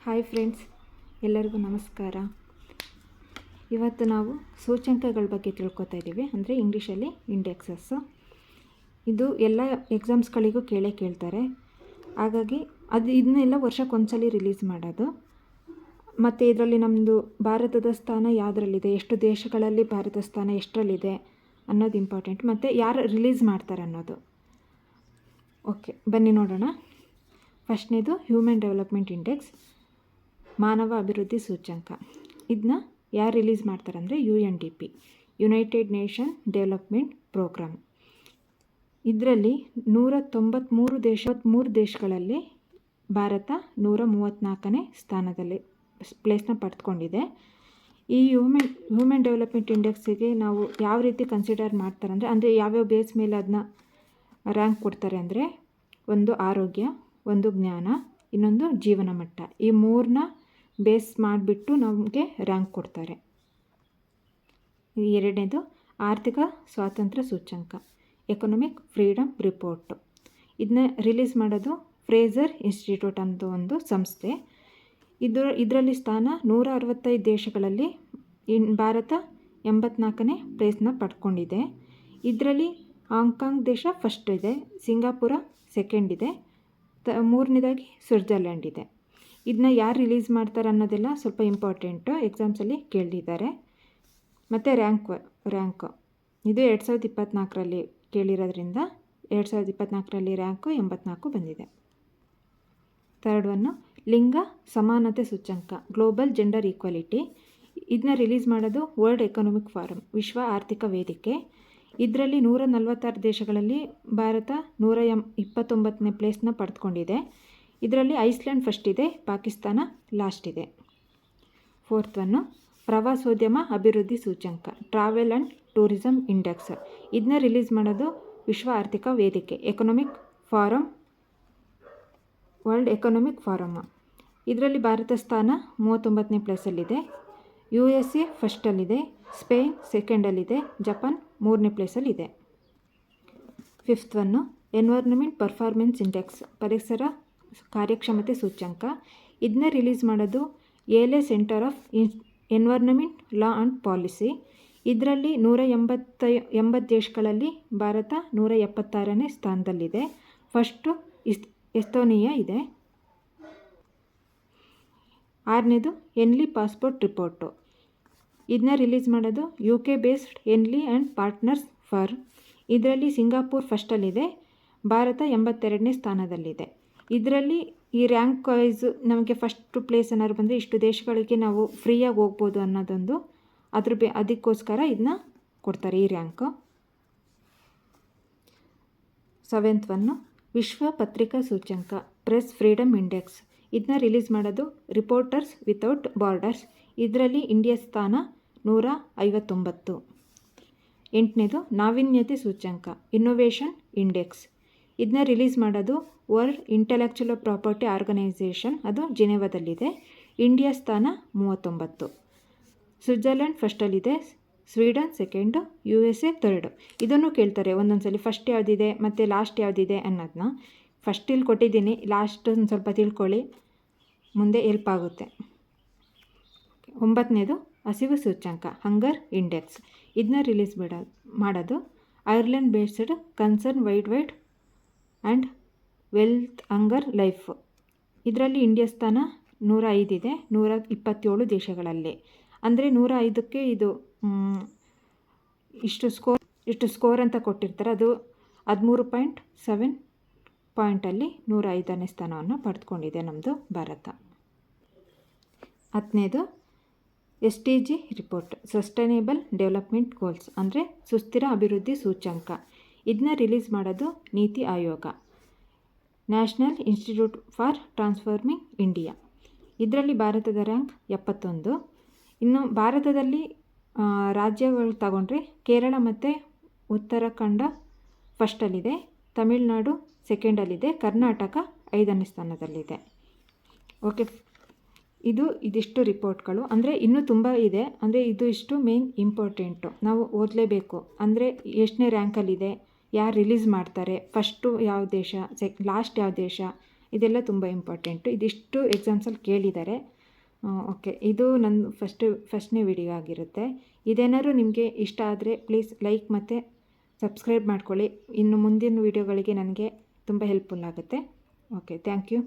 Hi friends, ಎಲ್ಲರಿಗೂ ನಮಸ್ಕಾರ. ಇವತ್ತು ನಾವು ಸೂಚ್ಯಂಕಗಳ ಬಗ್ಗೆ ತಿಳ್ಕೊತಾ ಇದ್ದೀವಿ. ಅಂದರೆ ಇಂಗ್ಲೀಷಲ್ಲಿ ಇಂಡೆಕ್ಸಸ್ಸು. ಇದು ಎಲ್ಲ ಎಕ್ಸಾಮ್ಸ್ಗಳಿಗೂ ಕೇಳ್ತಾರೆ. ಹಾಗಾಗಿ ಇದನ್ನೆಲ್ಲ ವರ್ಷಕ್ಕೊಂದ್ಸಲಿ ರಿಲೀಸ್ ಮಾಡೋದು. ಮತ್ತು ಇದರಲ್ಲಿ ನಮ್ಮದು ಭಾರತದ ಸ್ಥಾನ ಯಾವುದರಲ್ಲಿದೆ, ಎಷ್ಟು ದೇಶಗಳಲ್ಲಿ ಭಾರತ ಸ್ಥಾನ ಎಷ್ಟರಲ್ಲಿದೆ ಅನ್ನೋದು ಇಂಪಾರ್ಟೆಂಟ್. ಮತ್ತು ಯಾರು ರಿಲೀಸ್ ಮಾಡ್ತಾರೆ ಅನ್ನೋದು. ಓಕೆ, ಬನ್ನಿ ನೋಡೋಣ. ಫಸ್ಟ್ನೇದು ಹ್ಯೂಮನ್ ಡೆವಲಪ್ಮೆಂಟ್ ಇಂಡೆಕ್ಸ್, ಮಾನವ ಅಭಿವೃದ್ಧಿ ಸೂಚ್ಯಂಕ. ಇದನ್ನ ಯಾರು ರಿಲೀಸ್ ಮಾಡ್ತಾರೆ ಅಂದರೆ UNDP, United Nation Development Programme. ಇದರಲ್ಲಿ 193 ದೇಶಗಳಲ್ಲಿ ಭಾರತ 134ನೇ ಸ್ಥಾನದಲ್ಲಿ ಪ್ಲೇಸ್ನ ಪಡೆದುಕೊಂಡಿದೆ. ಈ ಹ್ಯೂಮನ್ ಡೆವಲಪ್ಮೆಂಟ್ ಇಂಡೆಕ್ಸಿಗೆ ನಾವು ಯಾವ ರೀತಿ ಕನ್ಸಿಡರ್ ಮಾಡ್ತಾರೆ ಅಂದರೆ ಯಾವ್ಯಾವ ಬೇಸ್ ಮೇಲೆ ಅದನ್ನ ರ್ಯಾಂಕ್ ಕೊಡ್ತಾರೆ ಅಂದರೆ, ಒಂದು ಆರೋಗ್ಯ, ಒಂದು ಜ್ಞಾನ, ಇನ್ನೊಂದು ಜೀವನ ಮಟ್ಟ. ಈ ಮೂರನ್ನ ಬೇಸ್ ಮಾಡಿಬಿಟ್ಟು ನಮಗೆ ರ್ಯಾಂಕ್ ಕೊಡ್ತಾರೆ. ಎರಡನೇದು ಆರ್ಥಿಕ ಸ್ವಾತಂತ್ರ್ಯ ಸೂಚ್ಯಂಕ, ಎಕನಾಮಿಕ್ ಫ್ರೀಡಮ್ ರಿಪೋರ್ಟು. ಇದನ್ನ ರಿಲೀಸ್ ಮಾಡೋದು ಫ್ರೇಸರ್ ಇನ್ಸ್ಟಿಟ್ಯೂಟ್ ಅಂತ ಒಂದು ಸಂಸ್ಥೆ. ಇದರಲ್ಲಿ ಸ್ಥಾನ 165 ದೇಶಗಳಲ್ಲಿ ಭಾರತ 84ನೇ ಪ್ಲೇಸ್ನ ಪಡ್ಕೊಂಡಿದೆ. ಇದರಲ್ಲಿ ಹಾಂಗ್ಕಾಂಗ್ ದೇಶ ಫಸ್ಟ್ ಇದೆ, ಸಿಂಗಾಪುರ ಸೆಕೆಂಡ್ ಇದೆ, ಮೂರನೇದಾಗಿ ಸ್ವಿಟ್ಜರ್ಲ್ಯಾಂಡ್ ಇದೆ. ಇದನ್ನ ಯಾರು ರಿಲೀಸ್ ಮಾಡ್ತಾರೆ ಅನ್ನೋದೆಲ್ಲ ಸ್ವಲ್ಪ ಇಂಪಾರ್ಟೆಂಟು, ಎಕ್ಸಾಮ್ಸಲ್ಲಿ ಕೇಳಿದ್ದಾರೆ. ಮತ್ತು ರ್ಯಾಂಕು ಇದು 2024ರಲ್ಲಿ ಕೇಳಿರೋದ್ರಿಂದ 2024ರಲ್ಲಿ ರ್ಯಾಂಕು 84 ಬಂದಿದೆ. ಥರ್ಡ್ ಒನ್ನು ಲಿಂಗ ಸಮಾನತೆ ಸೂಚ್ಯಂಕ, ಗ್ಲೋಬಲ್ ಜೆಂಡರ್ ಈಕ್ವಾಲಿಟಿ. ಇದನ್ನ ರಿಲೀಸ್ ಮಾಡೋದು ವರ್ಲ್ಡ್ ಎಕನಾಮಿಕ್ ಫಾರಮ್, ವಿಶ್ವ ಆರ್ಥಿಕ ವೇದಿಕೆ. ಇದರಲ್ಲಿ 146 ದೇಶಗಳಲ್ಲಿ ಭಾರತ 129ನೇ ಪ್ಲೇಸ್ನ ಪಡೆದುಕೊಂಡಿದೆ. ಇದರಲ್ಲಿ ಐಸ್ಲ್ಯಾಂಡ್ ಫಸ್ಟ್ ಇದೆ, ಪಾಕಿಸ್ತಾನ ಲಾಸ್ಟ್ ಇದೆ. ಫೋರ್ತ್ ಒನ್ನು ಪ್ರವಾಸೋದ್ಯಮ ಅಭಿವೃದ್ಧಿ ಸೂಚ್ಯಂಕ, ಟ್ರಾವೆಲ್ ಆ್ಯಂಡ್ ಟೂರಿಸಂ ಇಂಡೆಕ್ಸ್. ಇದನ್ನ ರಿಲೀಸ್ ಮಾಡೋದು ವಿಶ್ವ ಆರ್ಥಿಕ ವೇದಿಕೆ, economic forum, world economic forum. ಇದರಲ್ಲಿ ಭಾರತ ಸ್ಥಾನ 39ನೇ ಪ್ಲೇಸಲ್ಲಿದೆ. USA ಫಸ್ಟಲ್ಲಿದೆ, ಸ್ಪೇನ್ ಸೆಕೆಂಡಲ್ಲಿದೆ, ಜಪಾನ್ 3ನೇ ಪ್ಲೇಸಲ್ಲಿದೆ. Fifth one environment performance index, ಪರಿಸರ ಕಾರ್ಯಕ್ಷಮತೆ ಸೂಚ್ಯಂಕ. ಇದನ್ನ ರಿಲೀಸ್ ಮಾಡೋದು Yale centre of environment law and policy. ಇದರಲ್ಲಿ 180 ದೇಶಗಳಲ್ಲಿ ಭಾರತ 176ನೇ ಸ್ಥಾನದಲ್ಲಿದೆ. ಫಸ್ಟು ಎಸ್ತೋನಿಯಾ ಇದೆ. ಆರನೇದು ಎನ್ಲಿ ಪಾಸ್ಪೋರ್ಟ್ ರಿಪೋರ್ಟು. ಇದನ್ನ ರಿಲೀಸ್ ಮಾಡೋದು UK based Henley and partners firm. ಇದರಲ್ಲಿ ಸಿಂಗಾಪುರ್ ಫಸ್ಟಲ್ಲಿದೆ, ಭಾರತ 82ನೇ ಸ್ಥಾನದಲ್ಲಿದೆ. ಇದರಲ್ಲಿ ಈ ರ್ಯಾಂಕ್ ವೈಸ್ ನಮಗೆ ಫಸ್ಟ್ ಪ್ಲೇಸ್ ಏನಾದ್ರು ಬಂದರೆ ಇಷ್ಟು ದೇಶಗಳಿಗೆ ನಾವು ಫ್ರೀಯಾಗಿ ಹೋಗ್ಬೋದು ಅನ್ನೋದೊಂದು ಅದಕ್ಕೋಸ್ಕರ ಇದನ್ನ ಕೊಡ್ತಾರೆ, ಈ ರ್ಯಾಂಕು. ಸೆವೆಂತ್ ಒನ್ನು ವಿಶ್ವ ಪತ್ರಿಕಾ ಸೂಚ್ಯಂಕ, ಪ್ರೆಸ್ ಫ್ರೀಡಮ್ ಇಂಡೆಕ್ಸ್. ಇದನ್ನ ರಿಲೀಸ್ ಮಾಡೋದು ರಿಪೋರ್ಟರ್ಸ್ ವಿತೌಟ್ ಬಾರ್ಡರ್ಸ್. ಇದರಲ್ಲಿ ಇಂಡಿಯಾ ಸ್ಥಾನ 159. ಎಂಟನೇದು ನಾವೀನ್ಯತೆ ಸೂಚ್ಯಂಕ, ಇನ್ನೋವೇಷನ್ ಇಂಡೆಕ್ಸ್. ಇದನ್ನ ರಿಲೀಸ್ ಮಾಡೋದು ವರ್ಲ್ಡ್ ಇಂಟೆಲೆಕ್ಚುವಲ್ ಪ್ರಾಪರ್ಟಿ ಆರ್ಗನೈಸೇಷನ್, ಅದು ಜಿನೆವಾದಲ್ಲಿದೆ. ಇಂಡಿಯಾ ಸ್ಥಾನ 39. ಸ್ವಿಟ್ಜರ್ಲ್ಯಾಂಡ್ ಫಸ್ಟಲ್ಲಿದೆ, ಸ್ವೀಡನ್ ಸೆಕೆಂಡು, USA ಥರ್ಡು. ಇದನ್ನು ಕೇಳ್ತಾರೆ ಒಂದೊಂದು ಸಲ, ಫಸ್ಟ್ ಯಾವುದಿದೆ ಮತ್ತು ಲಾಸ್ಟ್ ಯಾವುದಿದೆ ಅನ್ನೋದನ್ನ. ಫಸ್ಟ್ ಇಲ್ಲಿ ಕೊಟ್ಟಿದ್ದೀನಿ, ಲಾಸ್ಟ್ ಒಂದು ಸ್ವಲ್ಪ ತಿಳ್ಕೊಳ್ಳಿ, ಮುಂದೆ ಹೆಲ್ಪ್ ಆಗುತ್ತೆ. 9ನೇದು ಹಸಿವು ಸೂಚ್ಯಂಕ, ಹಂಗರ್ ಇಂಡೆಕ್ಸ್. ಇದನ್ನ ರಿಲೀಸ್ ಮಾಡೋದು Ireland based concern wide and wealth hunger life. ಇದರಲ್ಲಿ ಇಂಡಿಯಾ ಸ್ಥಾನ 105 ಇದೆ, 127 ದೇಶಗಳಲ್ಲಿ. ಅಂದರೆ 105ಕ್ಕೆ ಇದು ಇಷ್ಟು ಸ್ಕೋರ್ ಅಂತ ಕೊಟ್ಟಿರ್ತಾರೆ, ಅದು 13.7 ಪಾಯಿಂಟಲ್ಲಿ 105ನೇ ಸ್ಥಾನವನ್ನು ಪಡೆದುಕೊಂಡಿದೆ ನಮ್ಮದು ಭಾರತ. 10ನೇದು SDG report, sustainable development goals, ಅಂದರೆ ಸುಸ್ಥಿರ ಅಭಿವೃದ್ಧಿ ಸೂಚ್ಯಂಕ. ಇದನ್ನ ರಿಲೀಸ್ ಮಾಡೋದು NITI Aayog, national institute for transforming India. ಇದರಲ್ಲಿ ಭಾರತದ ರ್ಯಾಂಕ್ 71. ಇನ್ನು ಭಾರತದಲ್ಲಿ ರಾಜ್ಯಗಳು ತಗೊಂಡ್ರೆ ಕೇರಳ ಮತ್ತು ಉತ್ತರಾಖಂಡ ಫಸ್ಟಲ್ಲಿದೆ, ತಮಿಳುನಾಡು ಸೆಕೆಂಡಲ್ಲಿದೆ, ಕರ್ನಾಟಕ 5ನೇ ಸ್ಥಾನದಲ್ಲಿದೆ. ಓಕೆ, ಇದಿಷ್ಟು ರಿಪೋರ್ಟ್ಗಳು. ಅಂದರೆ ಇನ್ನೂ ತುಂಬ ಇದೆ, ಅಂದರೆ ಇಷ್ಟು ಮೇನ್ ಇಂಪಾರ್ಟೆಂಟು, ನಾವು ಓದಲೇಬೇಕು. ಅಂದರೆ ಎಷ್ಟನೇ ರ್ಯಾಂಕಲ್ಲಿದೆ, ಯಾರು ರಿಲೀಸ್ ಮಾಡ್ತಾರೆ, ಫಸ್ಟು ಯಾವ ದೇಶ, ಲಾಸ್ಟ್ ಯಾವ ದೇಶ, ಇದೆಲ್ಲ ತುಂಬ ಇಂಪಾರ್ಟೆಂಟು. ಇದಿಷ್ಟು ಎಕ್ಸಾಮ್ಸಲ್ಲಿ ಕೇಳಿದ್ದಾರೆ. ಓಕೆ, ಇದು ನನ್ನ ಫಸ್ಟ್ನೇ ವಿಡಿಯೋ ಆಗಿರುತ್ತೆ. ಇದೇನಾದ್ರು ನಿಮಗೆ ಇಷ್ಟ ಆದರೆ ಪ್ಲೀಸ್ ಲೈಕ್ ಮತ್ತು ಸಬ್ಸ್ಕ್ರೈಬ್ ಮಾಡ್ಕೊಳ್ಳಿ. ಇನ್ನು ಮುಂದಿನ ವೀಡಿಯೋಗಳಿಗೆ ನನಗೆ ತುಂಬ ಹೆಲ್ಪ್ಫುಲ್ ಆಗುತ್ತೆ. Okay, thank you.